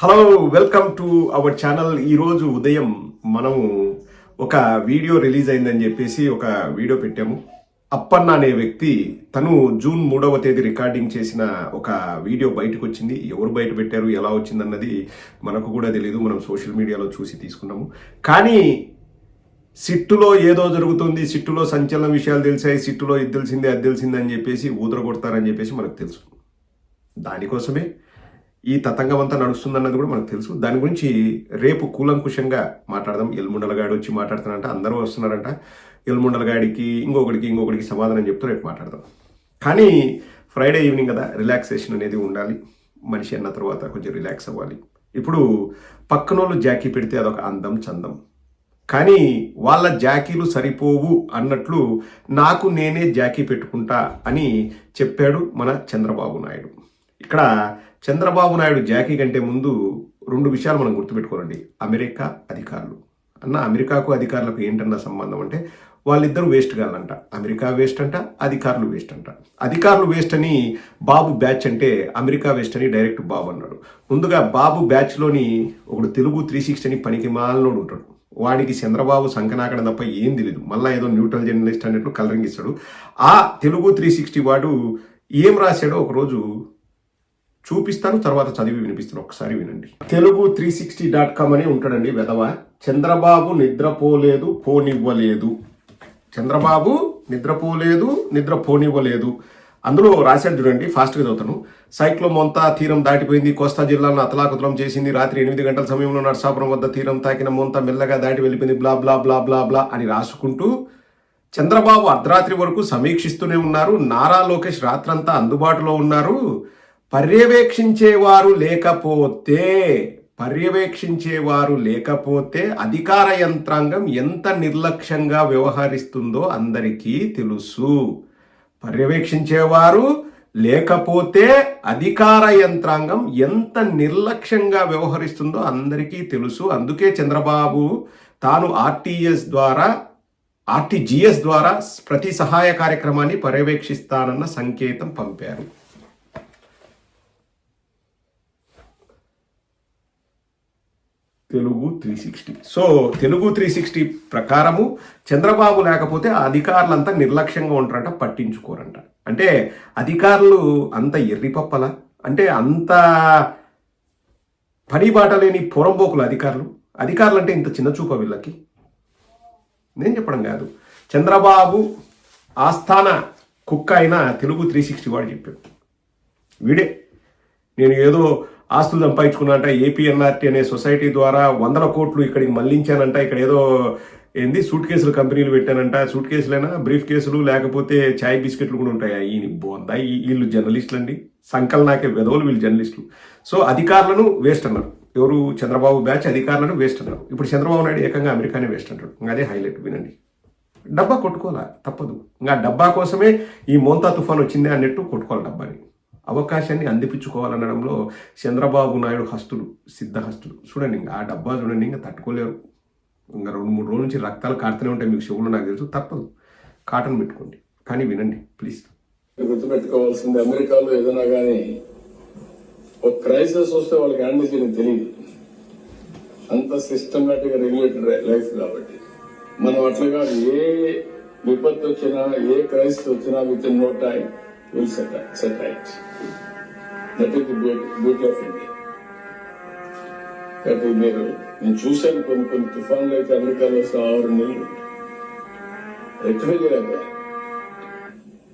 Hello, welcome to our channel. ఈరోజు ఉదయం మనము ఒక వీడియో రిలీజ్ అయిందని చెప్పేసి ఒక వీడియో పెట్టాము. అప్పన్న అనే వ్యక్తి తను జూన్ 3వ తేదీ రికార్డింగ్ చేసిన ఒక వీడియో బయటకు వచ్చింది. ఎవరు బయట పెట్టారు, ఎలా వచ్చిందన్నది మనకు కూడా తెలియదు. మనం సోషల్ మీడియాలో చూసి తీసుకున్నాము. కానీ సిట్టులో ఏదో జరుగుతుంది, సిట్టులో సంచలన విషయాలు తెలిసాయి, సిట్టులో ఇది తెలిసింది అది తెలిసింది అని చెప్పేసి ఊదరగొడతారని చెప్పేసి మనకు తెలుసు. దానికోసమే ఈ తతంగం అంతా నడుస్తుందన్నది కూడా మనకు తెలుసు. దాని గురించి రేపు కూలంకుషంగా మాట్లాడదాం. ఎల్ముండలగాడు వచ్చి మాట్లాడుతానంట, అందరూ వస్తున్నారంట. ఎల్ముండలగాడికి ఇంకొకడికి సమాధానం చెప్తూ రేపు మాట్లాడదాం. కానీ ఫ్రైడే ఈవినింగ్ కదా, రిలాక్సేషన్ అనేది ఉండాలి. మనిషి అన్న తర్వాత కొంచెం రిలాక్స్ అవ్వాలి. ఇప్పుడు పక్కనోళ్ళు జాకీ పెడితే అదొక అందం చందం, కానీ వాళ్ళ జాకీలు సరిపోవు అన్నట్లు నాకు నేనే జాకీ పెట్టుకుంటా అని చెప్పాడు మన చంద్రబాబు నాయుడు. ఇక్కడ చంద్రబాబు నాయుడు జాకీ కంటే ముందు రెండు విషయాలు మనం గుర్తుపెట్టుకోరండి. అమెరికా అధికారులు అన్న, అమెరికాకు అధికారులకు ఏంటన్న సంబంధం అంటే వాళ్ళిద్దరూ వేస్ట్ కాదంట. అమెరికా వేస్ట్ అంట, అధికారులు వేస్ట్ అంట. అధికారులు వేస్ట్ అని బాబు బ్యాచ్ అంటే అమెరికా వేస్ట్ అని డైరెక్ట్ బాబు అన్నాడు. ముందుగా బాబు బ్యాచ్లోని ఒకడు తెలుగు 360 అని పనికి మాలనోడు ఉంటాడు. వాడికి చంద్రబాబు సంకనాకడం తప్ప ఏం తెలియదు. మళ్ళీ ఏదో న్యూట్రల్ జర్నలిస్ట్ అన్నట్లు కలరింగ్ ఇస్తాడు. ఆ తెలుగు 360 వాడు ఏం రాశాడో ఒకరోజు చూపిస్తాను, తర్వాత చదివి వినిపిస్తాను. ఒకసారి వినండి. తెలుగు360.com అని ఉంటాడండి వెధవ. చంద్రబాబు నిద్రపోలేదు, పోనివ్వలేదు. చంద్రబాబు నిద్రపోనివ్వలేదు. అందులో రాశాడు చూడండి, ఫాస్ట్గా చదువుతాను. సైక్లోన్ మొంతా తీరం దాటిపోయింది. కోస్తా జిల్లాలను అతలాకుతలం చేసింది. రాత్రి 8 గంటల సమయంలో నర్సాపురం వద్ద తీరం తాకిన మొంతా మెల్లగా దాటి వెళ్ళిపోయింది. బ్లా బ్లా బ్లా బ్లా బ్లా అని రాసుకుంటూ చంద్రబాబు అర్ధరాత్రి వరకు సమీక్షిస్తూనే ఉన్నారు. నారా లోకేష్ రాత్రంతా అందుబాటులో ఉన్నారు. పర్యవేక్షించేవారు లేకపోతే అధికార యంత్రాంగం ఎంత నిర్లక్ష్యంగా వ్యవహరిస్తుందో అందరికీ తెలుసు. పర్యవేక్షించేవారు లేకపోతే అధికార యంత్రాంగం ఎంత నిర్లక్ష్యంగా వ్యవహరిస్తుందో అందరికీ తెలుసు. అందుకే చంద్రబాబు తాను ఆర్టీజీఎస్ ద్వారా ప్రతి సహాయ కార్యక్రమాన్ని పర్యవేక్షిస్తానన్న సంకేతం పంపారు. తెలుగు 360. సో తెలుగు 360 ప్రకారము చంద్రబాబు లేకపోతే ఆ అధికారులంతా నిర్లక్ష్యంగా ఉంటారంట, పట్టించుకోరంట. అంటే అధికారులు అంత ఎర్రిపప్పల, అంటే అంత పనిబాట లేని పొరంబోకులు అధికారులు అంటే ఇంత చిన్న చూప వీళ్ళకి. నేను చెప్పడం కాదు, చంద్రబాబు ఆస్థాన కుక్క అయిన తెలుగు 360 వాడు చెప్పాడు. వీడే నేను ఏదో ఆస్తులు సంపాదించుకున్నానంట, ఏపీఎన్ఆర్టీ అనే సొసైటీ ద్వారా 100 కోట్లు ఇక్కడికి మళ్లించానంట, ఇక్కడ ఏదో సూట్ కేసులు కంపెనీలు పెట్టానంట. సూట్ కేసులైనా బ్రీఫ్ కేసులు, లేకపోతే చాయ్ బిస్కెట్లు కూడా ఉంటాయి. ఈయన బోందా, వీళ్ళు జర్నలిస్టులు అండి, సంకల్ నాకే వెదవులు వీళ్ళు జర్నలిస్టులు. సో అధికారులను వేస్ట్ అన్నారు. ఎవరు? చంద్రబాబు బ్యాచ్ అధికారులను వేస్ట్ అన్నారు. ఇప్పుడు చంద్రబాబు నాయుడు ఏకంగా అమెరికానే వేస్ట్ అంటాడు. ఇంకా అదే హైలైట్. వినండి. డబ్బా కొట్టుకోవాలా, తప్పదు. ఇంకా డబ్బా కోసమే ఈ మోంతా తుఫాన్ వచ్చిందే అన్నట్టు కొట్టుకోవాలి డబ్బాని. అవకాశాన్ని అందిపించుకోవాలనడంలో చంద్రబాబు నాయుడు సిద్ధహస్తులు. చూడండి, ఇంకా ఆ డబ్బా చూడండి, ఇంకా తట్టుకోలేరు. ఇంకా 2-3 రోజుల నుంచి రక్తాలు కారుతూనే ఉంటాయి. మీకు చెవులు నాకు తెలుసు, తప్పదు. కాటన్ పెట్టుకోండి. కానీ వినండి ప్లీజ్. గుర్తుపెట్టుకోవాల్సింది, అమెరికాలో ఏదైనా కానీ ఒక క్రైసిస్ వస్తే వాళ్ళకి హ్యాండిల్ చేయడం తెలియదు. అంత సిస్టమేటిక్ గా రెగ్యులేటెడ్ లైఫ్ కాబట్టి మనం అట్లాగా ఏ విపత్తు వచ్చినా, ఏ క్రైసిస్ వచ్చినా within no time will set right. That is the beauty of India. కాబట్టి నేను చూశాను కొన్ని తుఫాన్లు అయితే అమెరికాలో 6 నెలలు రెక్టిఫై చేయలేకపోయా.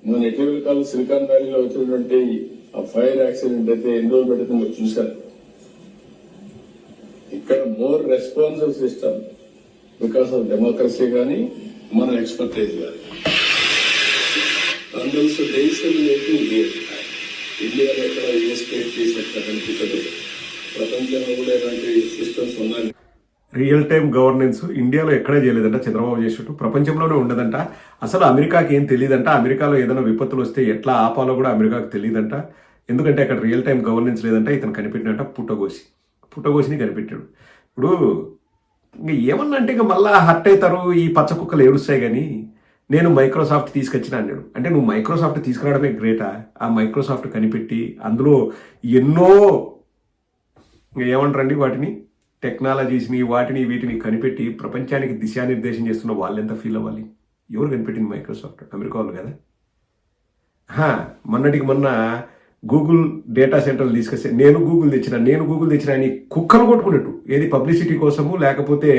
మన ఇటీవల కాలం సిలికాన్ వ్యాలీలో వచ్చినటువంటి ఆ ఫైర్ యాక్సిడెంట్ అయితే ఎన్ని రోజులు పెడితే మీరు చూశారు. ఇక్కడ more responsive system because of democracy కానీ మన ఎక్స్పర్టైజ్ కానీ. అందరూ దేశంలోకి ఇండియాలో ఎక్కడ ఏ స్టేట్ చేసినట్టు కనిపించదు. ప్రపంచంలో కూడా ఇలాంటి సిస్టమ్స్ ఉన్నాయి. రియల్ టైం గవర్నెన్స్ ఇండియాలో ఎక్కడే చేయలేదంట చంద్రబాబు చేసినట్టు. ప్రపంచంలోనే ఉండదంట. అసలు అమెరికాకి ఏం తెలియదంట. అమెరికాలో ఏదైనా విపత్తులు వస్తే ఎట్లా ఆపాలో కూడా అమెరికాకు తెలియదంట. ఎందుకంటే అక్కడ రియల్ టైం గవర్నెన్స్ లేదంట. ఇతను కనిపెట్టినట్ట పుట్టగోసిని కనిపెట్టాడు. ఇప్పుడు ఇంక ఏమన్నా అంటే ఇక మళ్ళా హర్ట్ అవుతారు, ఈ పచ్చ కుక్కలు ఏడుస్తాయి. కానీ నేను మైక్రోసాఫ్ట్ తీసుకొచ్చిన అన్నాడు. అంటే నువ్వు మైక్రోసాఫ్ట్ తీసుకురావడమే గ్రేటా? ఆ మైక్రోసాఫ్ట్ కనిపెట్టి అందులో ఎన్నో ఇంకా ఏమంటారండి వాటిని, టెక్నాలజీస్ని వాటిని వీటిని కనిపెట్టి ప్రపంచానికి దిశానిర్దేశం చేస్తున్న వాళ్ళు ఎంత ఫీల్ అవ్వాలి? ఎవరు కనిపెట్టింది? మైక్రోసాఫ్ట్, అమెరికా వాళ్ళు కదా. మొన్నటికి మొన్న గూగుల్ డేటా సెంటర్లు తీసుకొస్తే నేను గూగుల్ తెచ్చిన అని కుక్కలు కొట్టుకున్నట్టు, ఏది పబ్లిసిటీ కోసము లేకపోతే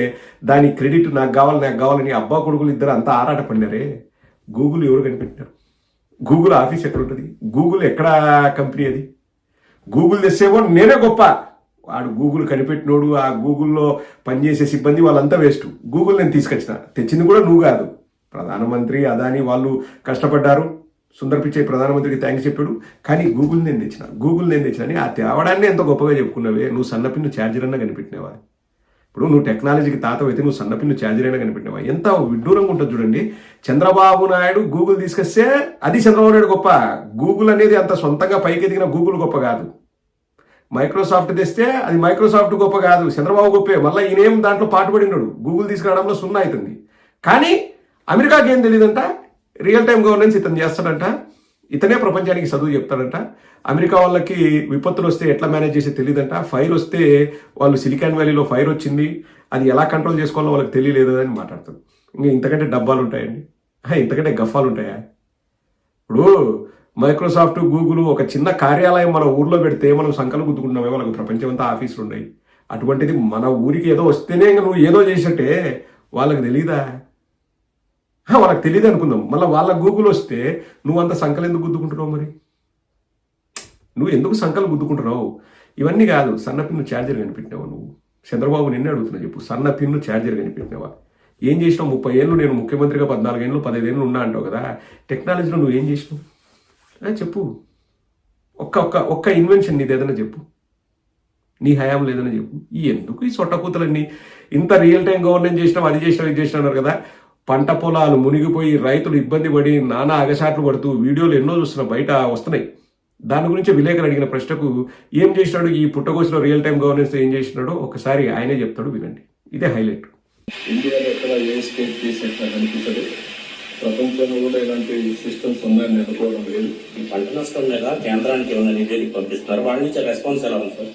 దాని క్రెడిట్ నాకు కావాలని అబ్బా కొడుకులు ఇద్దరు అంతా ఆరాట పడినారే. గూగుల్ ఎవరు కనిపెట్టినారు? గూగుల్ ఆఫీస్ ఎక్కడ ఉంటుంది? గూగుల్ ఎక్కడ కంపెనీ అది? గూగుల్ తెస్తేమో నేనే గొప్ప, వాడు గూగుల్ కనిపెట్టినోడు, ఆ గూగుల్లో పనిచేసే సిబ్బంది వాళ్ళంతా వేస్ట్. గూగుల్ నేను తెచ్చింది కూడా నువ్వు కాదు, ప్రధానమంత్రి అదాని వాళ్ళు కష్టపడ్డారు. సుందర్ పిచ్చై ప్రధానమంత్రికి థ్యాంక్స్ చెప్పాడు. కానీ గూగుల్ నేను తెచ్చిన అని ఆ తేవడాన్ని ఎంత గొప్పగా చెప్పుకున్నావే. నువ్వు సన్నపిన్ను ఛార్జర్ అన్నా కనిపెట్టినావా? ఇప్పుడు నువ్వు టెక్నాలజీకి తాతవైతే నువ్వు సన్నపిన్ను ఛార్జర్ అయినా కనిపెట్టినావా? ఎంత విడ్డూరంగా ఉంటుంది చూడండి. చంద్రబాబు నాయుడు గూగుల్ తీసుకొస్తే అది చంద్రబాబు నాయుడు గొప్ప. గూగుల్ అనేది అంత సొంతంగా పైకి ఎదిగిన గూగుల్ గొప్ప కాదు. మైక్రోసాఫ్ట్ తెస్తే అది మైక్రోసాఫ్ట్ గొప్ప కాదు, చంద్రబాబు గొప్పే. మళ్ళీ ఈయనేం దాంట్లో పాటుపడినాడు, గూగుల్ తీసుకురావడంలో 0 అవుతుంది. కానీ అమెరికాకి ఏం తెలియదంట, రియల్ టైం గవర్నెన్స్ ఇతను చేస్తాడంట, ఇతనే ప్రపంచానికి చదువు చెప్తాడంట. అమెరికా వాళ్ళకి విపత్తులు వస్తే ఎట్లా మేనేజ్ చేసి తెలియదంట. ఫైర్ వస్తే వాళ్ళు సిలికాన్ వ్యాలీలో ఫైర్ వచ్చింది, అది ఎలా కంట్రోల్ చేసుకోవాలో వాళ్ళకి తెలియలేదు అని మాట్లాడుతారు. ఇంకా ఇంతకంటే డబ్బాలు ఉంటాయండి, ఇంతకంటే గఫాలు ఉంటాయా? ఇప్పుడు మైక్రోసాఫ్ట్ గూగుల్ ఒక చిన్న కార్యాలయం మన ఊర్లో పెడితే మనం సంకలు గుద్దుకుంటున్నామే, వాళ్ళకి ప్రపంచం అంతా ఆఫీసులు ఉన్నాయి. అటువంటిది మన ఊరికి ఏదో వస్తేనే నువ్వు ఏదో చేసినట్టే, వాళ్ళకి తెలీదా? వాళ్ళకి తెలియదు అనుకుందాం. మళ్ళీ వాళ్ళ గూగుల్ వస్తే నువ్వు అంత సంకలు ఎందుకు గుద్దుకుంటున్నావు? మరి నువ్వు ఎందుకు సంకలు గుద్దుకుంటున్నావు? ఇవన్నీ కాదు. సన్నపిన్ను ఛార్జర్ కనిపెట్టినావా నువ్వు? చంద్రబాబు నిన్నే అడుగుతున్నా, చెప్పు. సన్నపిన్ను ఛార్జర్ కనిపెట్టినావా? ఏం చేసినావు? 30 ఏళ్ళు నేను ముఖ్యమంత్రిగా 14 ఏళ్ళు 15 ఏళ్ళు ఉన్నా అంటావు కదా. టెక్నాలజీలో నువ్వు ఏం చేసినావు చెప్పు. ఒక్క ఇన్వెన్షన్ నీది ఏదైనా చెప్పు, నీ హయాం లేదని చెప్పు. ఎందుకు ఈ సొట్టకూతలన్నీ? ఇంత రియల్ టైం గవర్నెన్స్ చేసినావు, అది చేసినావు, ఇది చేసినావు అన్నారు కదా. పంట పొలాలు మునిగిపోయి రైతులు ఇబ్బంది పడి నానా అగసాట్లు పడుతూ వీడియోలు ఎన్నో చూస్తున్నా, బయట వస్తున్నాయి. దాని గురించి విలేకరు అడిగిన ప్రశ్నకు ఏం చేసినాడు ఈ పుట్టగోసిలో రియల్ టైం గవర్నెన్స్ ఏం చేసినాడో ఒకసారి ఆయనే చెప్తాడు, వినండి. ఇదే హైలైట్. ఇండియాలో ఎక్కడ ఏ స్టేట్ చేసినట్టు అనిపించదు. ప్రపంచంలో కూడా ఇలాంటి సిస్టమ్స్ ఉన్నాయని అనుకోవడం లేదు. ఈ పంట నష్టం మీద కేంద్రానికి ఏమైనా నివేదిక పంపిస్తున్నారు, వాళ్ళ నుంచి రెస్పాన్స్ ఎలా ఉంది సార్?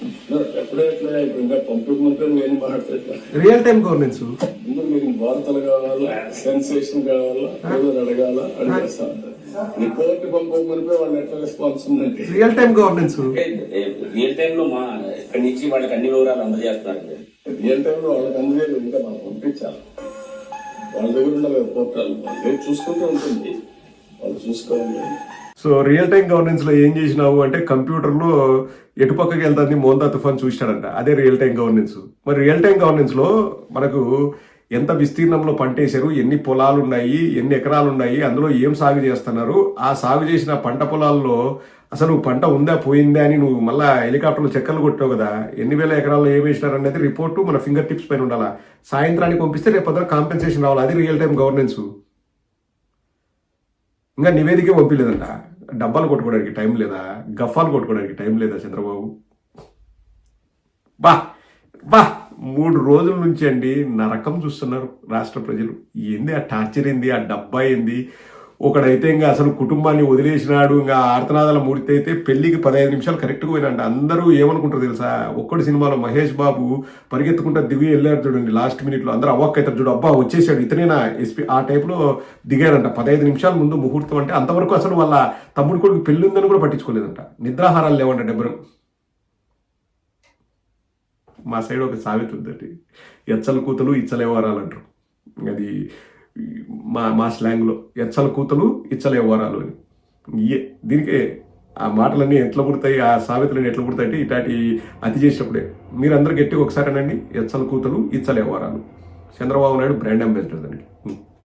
ఎప్పుడైతే ఇప్పుడు ఇంకా పంపించమంటే నేను మాట్లాడతా. రియల్ టైం గవర్నెన్స్ ముందు మీకు వార్తలు కావాలా, సెన్సేషన్ కావాలా, ఏదో అడిగేస్తా ఉంటారు. రిపోర్ట్ పంపమనిపై వాళ్ళు ఎట్లా రెస్పాన్స్ ఉందండి. Real time governance real time లో మా ఇక్కడి నుంచి వాళ్ళకి అన్ని వివరాలు అందజేస్తున్నారు. రియల్ టైంలో వాళ్ళకి అందలేదు, ఇంకా మనం పంపించాలి. వాళ్ళ దగ్గర ఉండాలి పోర్టల్, వాళ్ళు చూసుకుంటూ ఉంటుంది, వాళ్ళు చూసుకోవాలి. సో రియల్ టైం గవర్నెన్స్ లో ఏం చేసినావు అంటే కంప్యూటర్లో ఎటుపక్కకి వెళ్తాన్ని మోందా తుఫాన్ చూసినాడంట. అదే రియల్ టైం గవర్నెన్స్. మరి రియల్ టైం గవర్నెన్స్ లో మనకు ఎంత విస్తీర్ణంలో పంట వేశారు, ఎన్ని పొలాలు ఉన్నాయి, ఎన్ని ఎకరాలు ఉన్నాయి, అందులో ఏం సాగు చేస్తున్నారు, ఆ సాగు చేసిన పంట పొలాల్లో అసలు పంట ఉందా పోయిందా అని నువ్వు మళ్ళీ హెలికాప్టర్లో చెక్కలు కొట్టావు కదా, ఎన్ని వేల ఎకరాల్లో ఏం వేసినారు అనేది రిపోర్టు మన ఫింగర్ టిప్స్ పైన ఉండాలా. సాయంత్రానికి పంపిస్తే రేపు పొద్దున కాంపెన్సేషన్ రావాలి. అది రియల్ టైం గవర్నెన్స్. ఇంకా నివేదిక పంపించలేదంట. డబ్బాలు కొట్టుకోవడానికి టైం లేదా, గఫాలు కొట్టుకోవడానికి టైం లేదా చంద్రబాబు? బా 3 రోజుల నుంచి అండి నరకం చూస్తున్నారు రాష్ట్ర ప్రజలు. ఏంది ఆ టార్చర్, ఏంది ఆ డబ్బా, ఏంది? ఒకడైతే ఇంకా అసలు కుటుంబాన్ని వదిలేసినాడు. ఇంకా ఆర్తనాదాల మూడితే అయితే పెళ్లికి 15 నిమిషాలు కరెక్ట్గా పోయినంట. అందరూ ఏమనుకుంటారు తెలుసా, ఒక్కడి సినిమాలో మహేష్ బాబు పరిగెత్తుకుంటా దిగి వెళ్ళారు చూడండి లాస్ట్ మినిట్లో. అందరూ అవ్వక్ అవుతారు చూడు, అబ్బా వచ్చేసాడు ఇతనేనా ఎస్పీ, ఆ టైప్లో దిగారంట. 15 నిమిషాల ముందు ముహూర్తం అంటే అంతవరకు అసలు వాళ్ళ తమ్ముడి కొడుకు పెళ్లి ఉందని కూడా పట్టించుకోలేదంట. నిద్రాహారాలు లేవంట డెబ్బరం. మా సైడ్ ఒక సామెత ఉందండి, ఎచ్చల కూతలు ఇచ్చలేవారాలు అంటారు. అది మా స్లాంగ్లో ఎచ్చల కూతలు ఇచ్చలేవారాలు అని. దీనికే ఆ మాటలన్నీ ఎట్లా పుడతాయి, ఆ సామెతలన్నీ ఎట్లా పుడతాయి అంటే ఇటాటి అతి చేసినప్పుడే. మీరందరూ గట్టిగా ఒకసారి అనండి, ఎచ్చల కూతలు ఇచ్చలేవారాలు. చంద్రబాబు నాయుడు బ్రాండ్ అంబాసిడర్ దానికి.